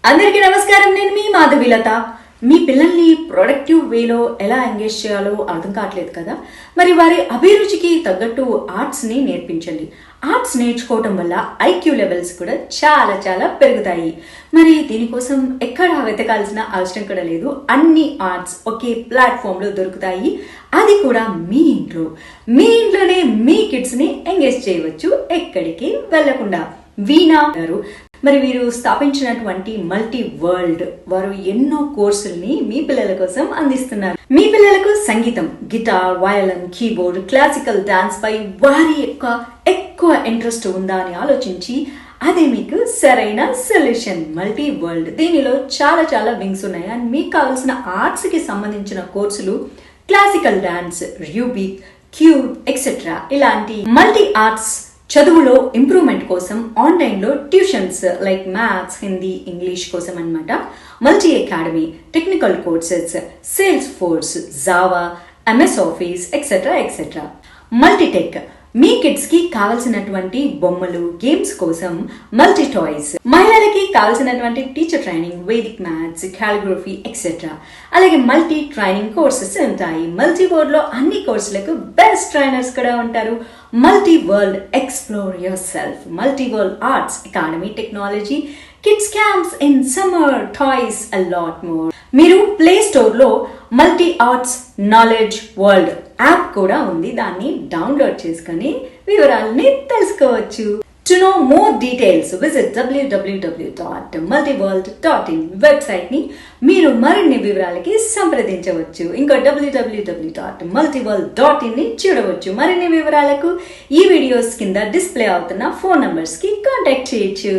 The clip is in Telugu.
అందరికీ నమస్కారం. నేను మీ మాధవిలత. మీ పిల్లల్ని ప్రొడక్టివ్ వేలో ఎలా ఎంగేజ్ చేయాలో అర్థం కావట్లేదు కదా. మరి వారి అభిరుచికి తగ్గట్టు ఆర్ట్స్ని నేర్పించండి. ఆర్ట్స్ నేర్చుకోవటం వల్ల ఐక్యూ లెవెల్స్ కూడా చాలా చాలా పెరుగుతాయి. మరి దీనికోసం ఎక్కడ వెతకాల్సిన అవసరం కూడా లేదు. అన్ని ఆర్ట్స్ ఒకే ప్లాట్ఫామ్లో దొరుకుతాయి. అది కూడా మీ ఇంట్లోనే మీ కిడ్స్ని ఎంగేజ్ చేయవచ్చు ఎక్కడికి వెళ్లకుండా. వీణా గారు మరి వీరు స్థాపించినటువంటి మల్టీ వరల్డ్ వారు ఎన్నో కోర్సుల్ని మీ పిల్లల కోసం అందిస్తున్నారు. మీ పిల్లలకు సంగీతం, guitar, violin, keyboard, classical dance పై వారి ఎక్కువ ఇంట్రెస్ట్ ఉందా అని ఆలోచించి అదే మీకు సరైన సొల్యూషన్. మల్టీ వరల్డ్ దీనిలో చాలా చాలా వింగ్స్ ఉన్నాయి. అండ్ మీకు కావాల్సిన ఆర్ట్స్ కి సంబంధించిన కోర్సులు classical dance, Rubik, cube etcetera ఇలాంటి మల్టీ ఆర్ట్స్ చదువులో ఇంప్రూవ్మెంట్ కోసం ఆన్లైన్లో tuitions like maths, Hindi, English కోసం అన్నమాట. Multi academy, technical courses, Salesforce, Java, MS Office etcetera etcetera. Multi tech మీ కిడ్స్ కి కావలసినటువంటి బొమ్మలు, గేమ్స్ కోసం మల్టీ టాయ్స్. మహిళలకి కావలసినటువంటి teacher training, Vedic maths, calligraphy etcetera. అలాగే మల్టీ ట్రైనింగ్ కోర్సెస్ ఉంటాయి. మల్టీ వరల్డ్ లో అన్ని కోర్సులకు బెస్ట్ ట్రైనర్స్ కూడా ఉంటారు. Multi world explore your self. Multi world arts academy, technology, kids camps in summer, toys, a lot more. మీరు ప్లే స్టోర్ లో multi arts knowledge world app కూడా ఉంది. దాన్ని డౌన్లోడ్ చేసుకుని వివరాలని తెలుసుకోవచ్చు. To know more details visit www.multiworld.in website ని మీరు మరిన్ని వివరాలకి సంప్రదించవచ్చు. ఇంకా www.multiworld.in ని చూడవచ్చు. మరిన్ని వివరాలకు ఈ వీడియోస్ కింద డిస్ప్లే అవుతున్న ఫోన్ నంబర్స్ కి కాంటాక్ట్ చేయొచ్చు.